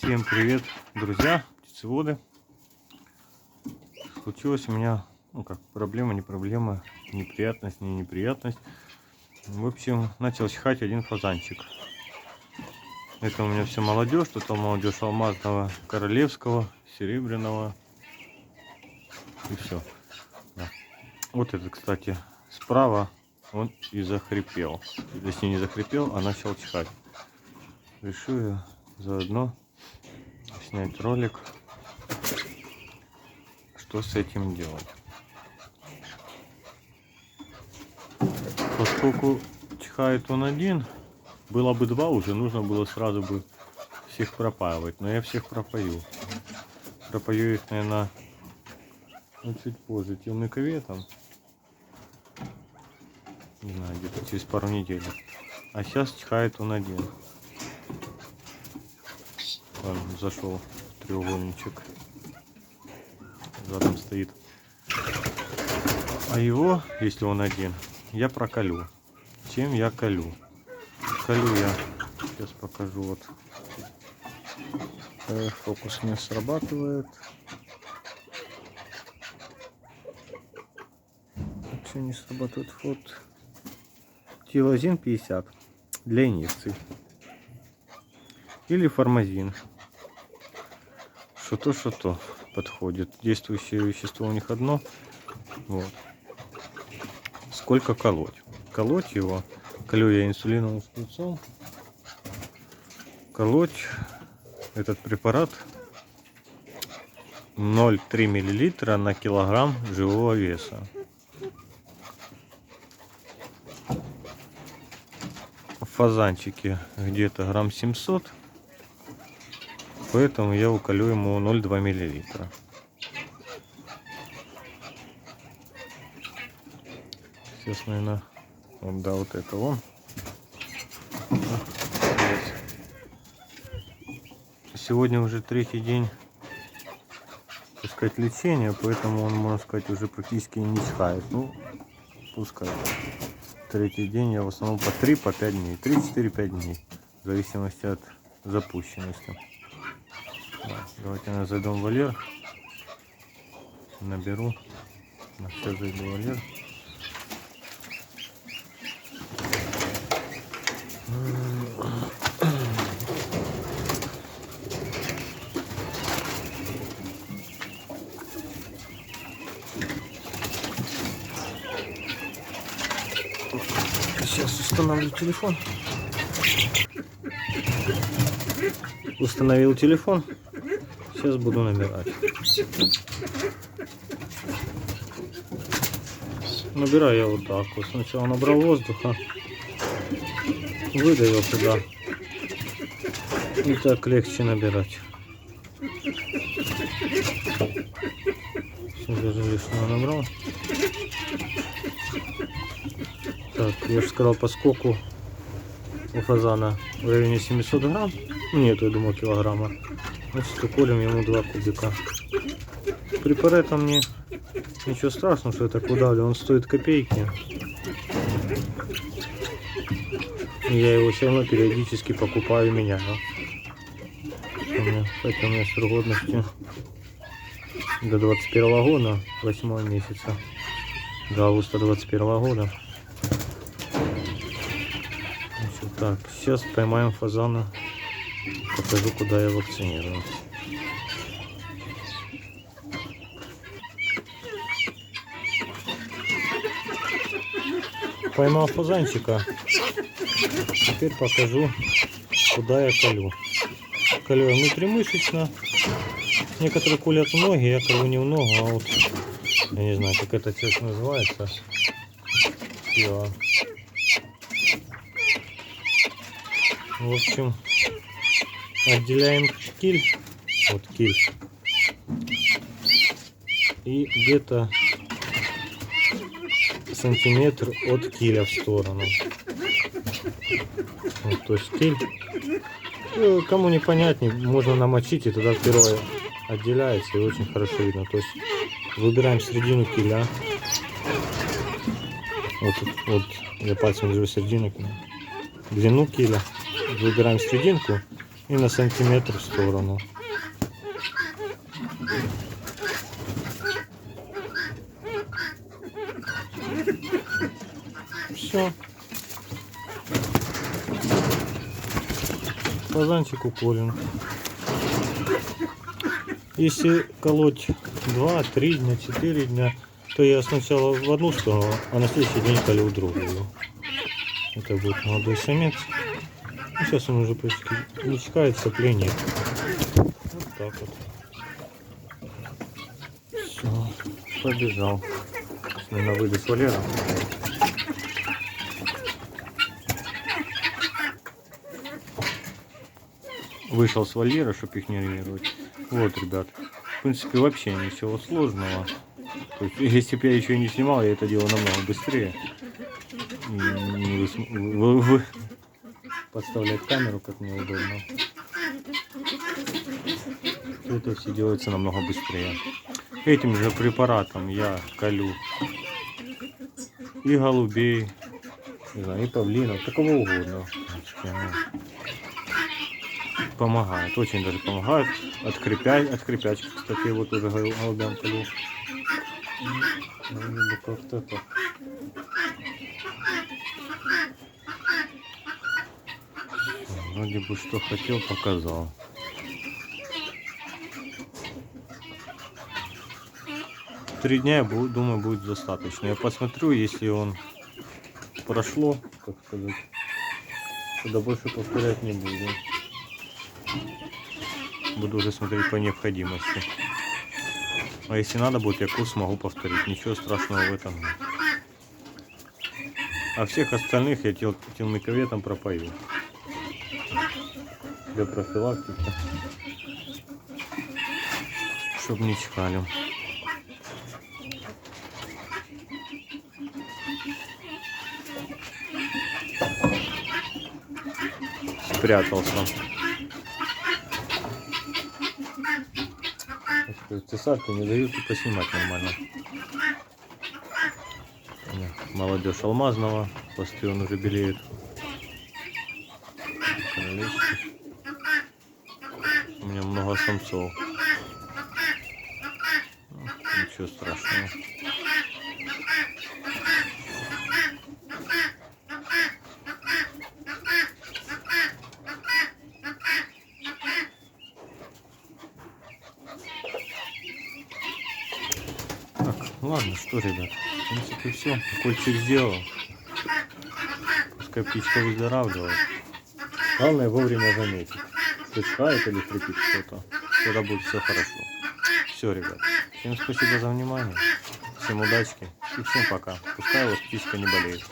Всем привет, друзья, птицеводы. Случилась у меня, проблема, не проблема, неприятность, не неприятность. В общем, начал чихать один фазанчик. Это у меня все молодежь, тут молодежь алмазного, королевского, серебряного. И все. Да. Вот это, кстати, справа он и захрипел. Если не захрипел, а начал чихать. Решил я заодно снять ролик, что с этим делать. Поскольку чихает он один, было бы два, уже нужно было сразу бы всех пропаивать. Но я всех пропою. Пропою их, наверное, чуть позже, темныка ветом. Не знаю, где-то через пару недель. А сейчас чихает он один. Ладно, зашел в треугольничек. Задом стоит. А его, если он один, я проколю. Чем я колю? Колю я. Сейчас покажу. Вот. Фокус не срабатывает. Что не срабатывает? Вот. Тилозин 50 для инъекций. Или формазин. Что-то подходит. Действующее вещество у них одно. Вот. Сколько колоть? Колоть его. Колю я инсулиновым шприцом. Колоть этот препарат 0,3 мл на килограмм живого веса. В фазанчике где-то грамм 700. Поэтому я уколю ему 0,2 мл. Сейчас, наверное, вот это он. Сегодня уже третий день, так сказать, лечения, поэтому он, можно сказать, уже практически не чихает. Ну, пускай. Третий день я в основном по 3-5 дней. 3-4-5 дней. В зависимости от запущенности. Да, давайте я зайду в вольер. Наберу. Сейчас зайду в вольер. Сейчас установлю телефон. Установил телефон. Сейчас буду набирать. Набираю я вот так вот. Сначала набрал воздуха. Выдавил туда. И так легче набирать. Все, даже лишнего набрал. Так, я же сказал, по скоку у фазана в районе 700 грамм. Нет, я думал килограмма. Значит, уколем ему 2 кубика. Препаратом мне ничего страшного, что я так удавлю. Он стоит копейки. И я его все равно периодически покупаю и меняю. Хотя у меня срок годности до 21 года, 8 месяца. До августа 21 года. Значит, так, сейчас поймаем фазана. Покажу, куда я вакцинирую. Поймал фазанчика. Теперь покажу, куда я колю. Колю я внутримышечно. Некоторые колят в ноги, я колю не в ногу, а вот, я не знаю, как эта часть называется. Все. В общем, отделяем киль, вот киль, и где-то сантиметр от киля в сторону. Вот, то есть киль. Ну, кому непонятнее, можно намочить, и тогда первое отделяется и очень хорошо видно. То есть выбираем середину киля. Вот я пальцем держу середину киля. Длину киля. Выбираем серединку и на сантиметр в сторону. Все. Фазанчик уколен. Если колоть 2-3 дня, 4 дня, то я сначала в одну сторону, а на следующий день колю в другую. Это будет молодой самец. Ну, сейчас он уже почти не чекает, соплей нет. Вот так вот. Все, побежал. На выйду с Валером. Вышел с вольера, чтобы их не нервировать. Вот, ребят. В принципе, вообще ничего сложного. То есть, если бы я еще не снимал, я это делал намного быстрее. Не подставлять камеру, как мне удобно. Это все делается намного быстрее. Этим же препаратом я колю и голубей, не знаю, и павлинов, такого угодно. Помогает, очень даже помогает. От крепячки, кстати, его тоже голубям колю. Как-то так. Вроде бы что хотел, показал. Три дня, я думаю, будет достаточно. Я посмотрю, если он прошло, как сказать, тогда больше повторять не буду. Буду уже смотреть по необходимости. А если надо будет, я курс могу повторить. Ничего страшного в этом нет. А всех остальных я телмиковетом пропою. Для профилактики. Чтоб не чихали. Спрятался. Цесарки не дают и поснимать нормально. Молодежь алмазного, хвосты он уже белеет. У меня много самцов. Ничего страшного. Так, ладно, что, ребят, в принципе все. Укольчик сделал. Пускай птичка выздоравливает. Главное вовремя заметить, чихает или хрипит что-то. Тогда будет все хорошо. Все, ребят. Всем спасибо за внимание. Всем удачки и всем пока. Пускай у вас птичка не болеет.